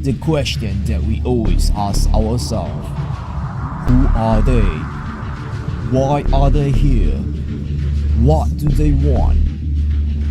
The question that we always ask ourselves: who are they? Why are they here? What do they want?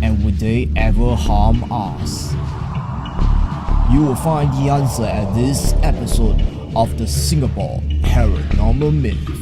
And would they ever harm us? You will find the answer at this episode of the Singapore Paranormal Myth.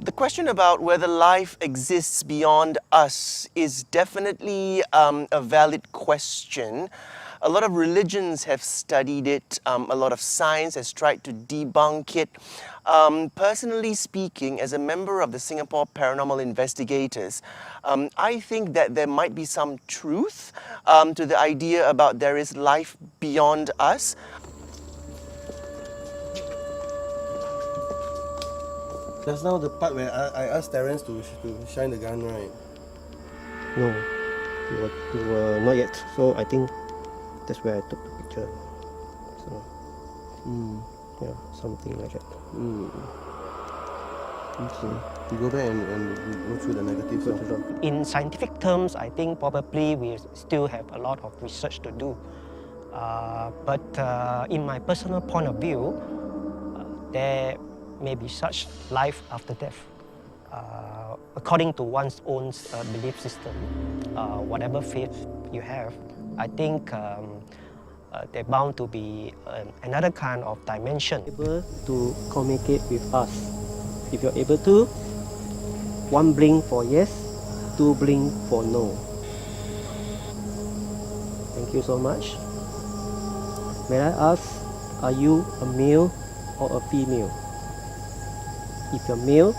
The question about whether life exists beyond us is definitely a valid question. A lot of religions have studied it. A lot of science has tried to debunk it. Personally speaking, as a member of the Singapore Paranormal Investigators, I think that there might be some truth to the idea about there is life beyond us. Just now the part where I asked Terence to shine the gun, right? No, you were not yet. So I think that's where I took the picture. So, yeah, something like that. Okay. You go back and go through the negatives. In scientific terms, I think probably we still have a lot of research to do. But in my personal point of view, there may be such life after death. According to one's own belief system, whatever faith you have, I think they're bound to be another kind of dimension. Able to communicate with us. If you're able to, 1 blink for yes, 2 blink for no. Thank you so much. May I ask, are you a male or a female? If you're male,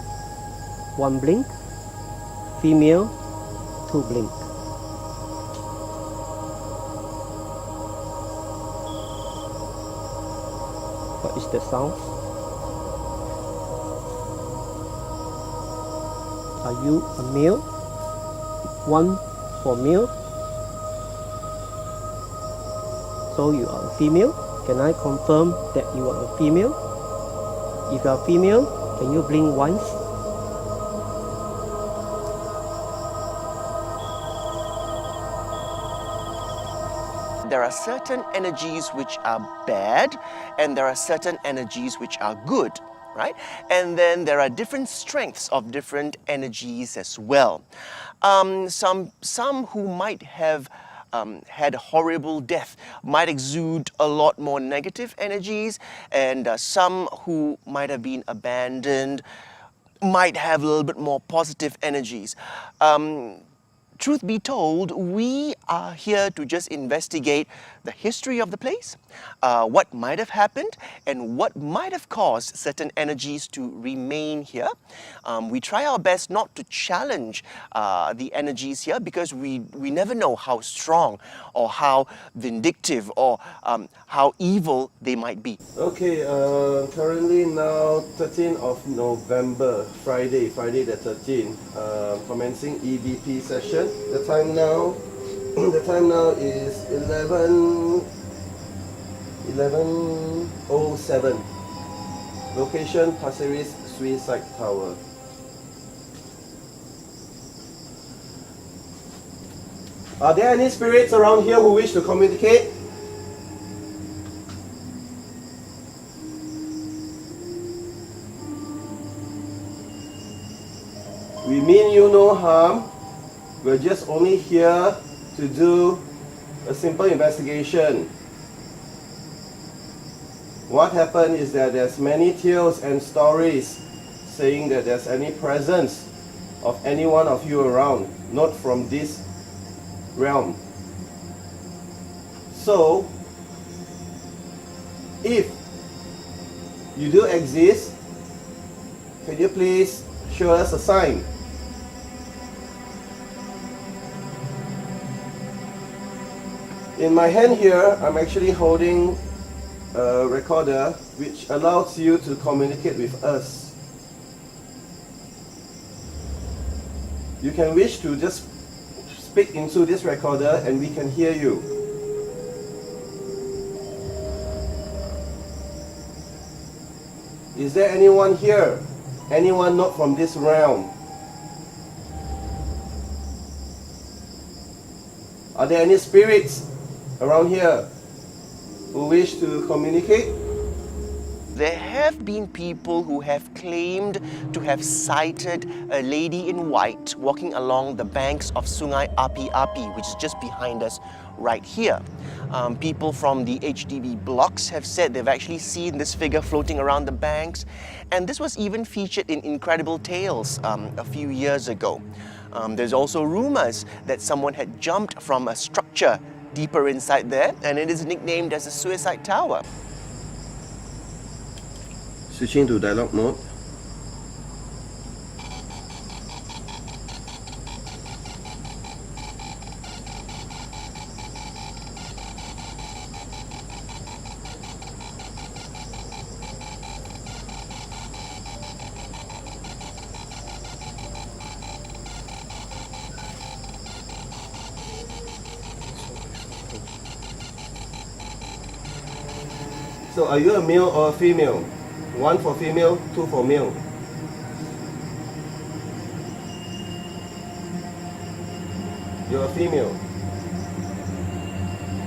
1 blink. Female, 2 blink. What is the sound? Are you a male? 1 for male. So you are a female. Can I confirm that you are a female? If you are female, can you blink once? There are certain energies which are bad, and there are certain energies which are good, right? And then there are different strengths of different energies as well. Some who might have had horrible death might exude a lot more negative energies, and some who might have been abandoned might have a little bit more positive energies. Truth be told, we are here to just investigate the history of the place, what might have happened, and what might have caused certain energies to remain here. We try our best not to challenge the energies here, because we never know how strong or how vindictive or how evil they might be. Okay, currently now 13th of November, Friday the 13th, commencing EVP session. The time now is 11:07. Location Pasir Ris Suicide Tower. Are there any spirits around here who wish to communicate? We mean you no harm. We're just only here to do a simple investigation. What happened is that there's many tales and stories saying that there's any presence of any one of you around, not from this realm. So, if you do exist, can you please show us a sign? In my hand here, I'm actually holding a recorder which allows you to communicate with us. You can wish to just speak into this recorder and we can hear you. Is there anyone here? Anyone not from this realm? Are there any spirits around here who wish to communicate? There have been people who have claimed to have sighted a lady in white walking along the banks of Sungai Api-Api, which is just behind us right here. People from the HDB blocks have said they've actually seen this figure floating around the banks, and this was even featured in Incredible Tales a few years ago. There's also rumors that someone had jumped from a structure deeper inside there, and it is nicknamed as the Suicide Tower. Switching to dialogue mode. So are you a male or a female? 1 for female, 2 for male. You're a female.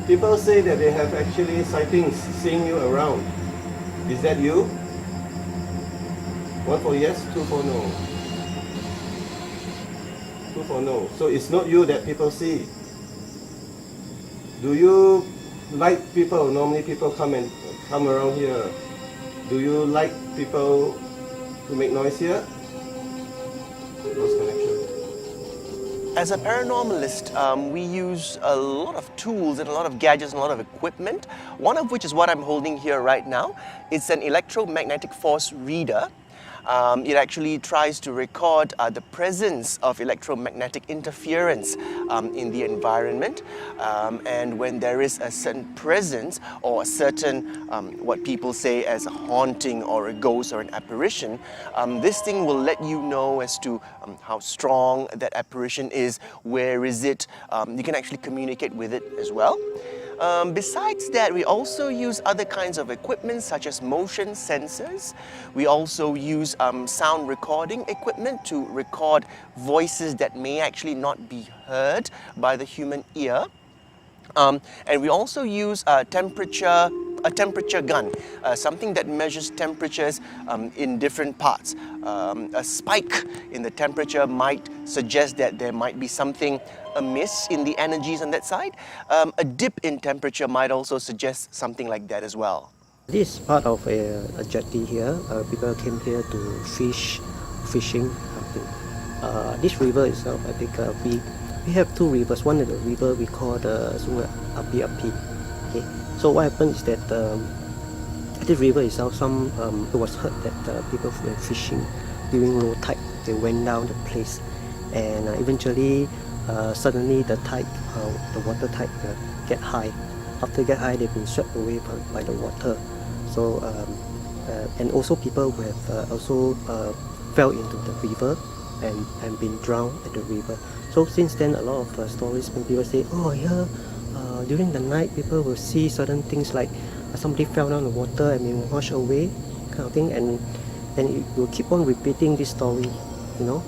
People say that they have actually sightings seeing you around. Is that you? 1 for yes, 2 for no. 2 for no. So it's not you that people see. Do you like people? Normally people come around here. Do you like people to make noise here? Lost connection. As a paranormalist, we use a lot of tools and a lot of gadgets and a lot of equipment, one of which is what I'm holding here right now. It's an electromagnetic force reader. It actually tries to record the presence of electromagnetic interference in the environment, and when there is a certain presence or a certain what people say as a haunting or a ghost or an apparition, this thing will let you know as to how strong that apparition is, where is it. You can actually communicate with it as well. Besides that, we also use other kinds of equipment such as motion sensors. We also use sound recording equipment to record voices that may actually not be heard by the human ear. And we also use a temperature gun, something that measures temperatures in different parts. A spike in the temperature might suggest that there might be something amiss in the energies on that side. A dip in temperature might also suggest something like that as well. This is part of a jetty here. People came here to fishing. This river itself, I think we have two rivers. One is the river we call the Sungai Api-Api. Okay. So what happened is that this river itself, it was heard that people were fishing during low tide. They went down the place, and eventually, suddenly the tide, the water tide, get high. After get high, they've been swept away by the water. So and also people who have also fell into the river and been drowned at the river. So since then, a lot of stories when people say, oh yeah, during the night people will see certain things like somebody fell down the water and been washed away, kind of thing, and it will keep on repeating this story, you know,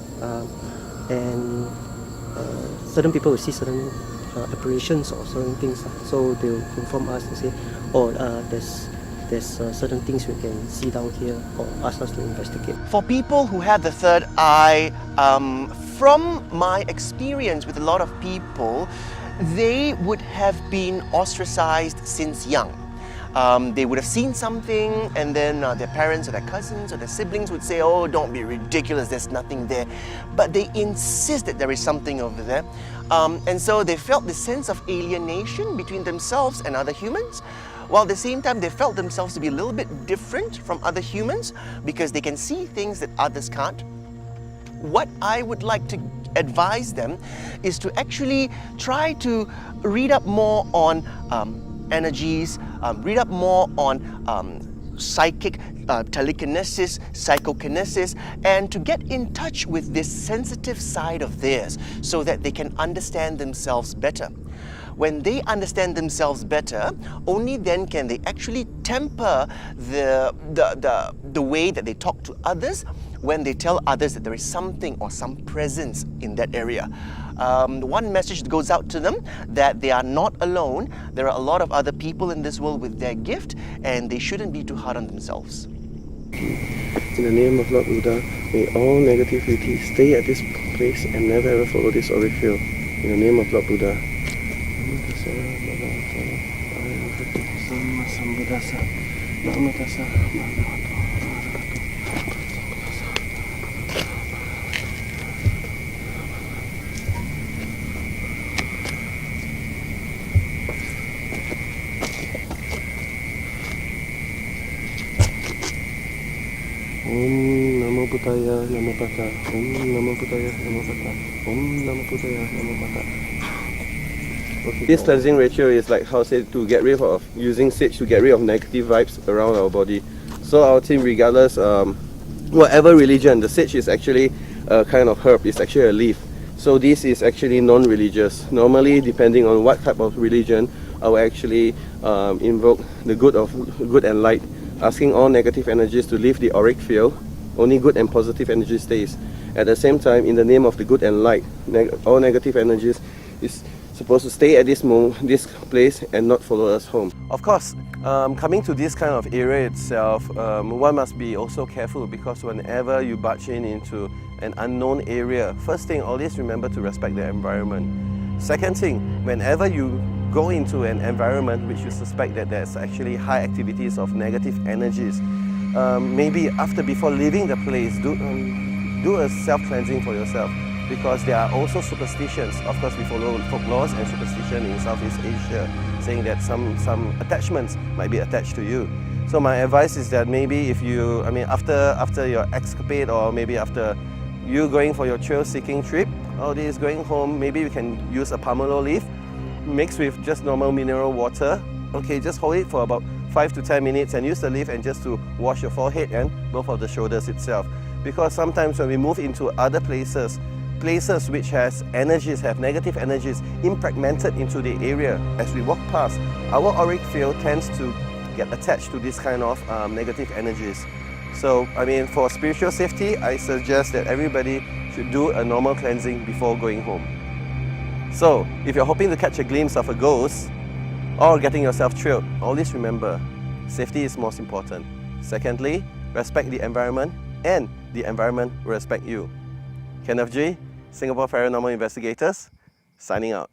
and certain people will see certain apparitions or certain things, so they will inform us and say, oh, there's there's certain things we can see down here or ask us to investigate. For people who have the third eye, from my experience with a lot of people, they would have been ostracized since young. They would have seen something and then their parents or their cousins or their siblings would say, oh, don't be ridiculous, there's nothing there. But they insist that there is something over there. And so they felt this sense of alienation between themselves and other humans, while at the same time they felt themselves to be a little bit different from other humans because they can see things that others can't. What I would like to advise them is to actually try to read up more on energies, read up more on psychic telekinesis, psychokinesis, and to get in touch with this sensitive side of theirs so that they can understand themselves better. When they understand themselves better, only then can they actually temper the way that they talk to others when they tell others that there is something or some presence in that area. One message that goes out to them that they are not alone. There are a lot of other people in this world with their gift and they shouldn't be too hard on themselves. In the name of Lord Buddha, may all negativity stay at this place and never ever follow this auric field. In the name of Lord Buddha. Om Namo Buddhaya Namo Bhata. Om Namo Buddhaya Namo Bhata. Om Namo Buddhaya Namo Bhata. Okay. This cleansing ritual is like how say to get rid of using sage to get rid of negative vibes around our body. So our team, regardless whatever religion, the sage is actually a kind of herb. It's actually a leaf. So this is actually non-religious. Normally, depending on what type of religion, I will actually invoke the good and light, asking all negative energies to leave the auric field. Only good and positive energy stays. At the same time, in the name of the good and light, all negative energies is supposed to stay at this place and not follow us home. Of course, coming to this kind of area itself, one must be also careful because whenever you barge into an unknown area, first thing, always remember to respect the environment. Second thing, whenever you go into an environment which you suspect that there's actually high activities of negative energies, maybe before leaving the place, do a self-cleansing for yourself, because there are also superstitions. Of course, we follow folklore and superstition in Southeast Asia, saying that some attachments might be attached to you. So my advice is that maybe if you, after your escapade, or maybe after you going for your trail-seeking trip, or this going home, maybe you can use a pomelo leaf mixed with just normal mineral water. Okay, just hold it for about 5 to 10 minutes and use the leaf and just to wash your forehead and both of the shoulders itself. Because sometimes when we move into other places which have negative energies impregnated into the area, as we walk past, our auric field tends to get attached to this kind of negative energies. So, for spiritual safety, I suggest that everybody should do a normal cleansing before going home. So, if you're hoping to catch a glimpse of a ghost or getting yourself thrilled, always remember, safety is most important. Secondly, respect the environment and the environment will respect you. Kenneth G, Singapore Paranormal Investigators, signing out.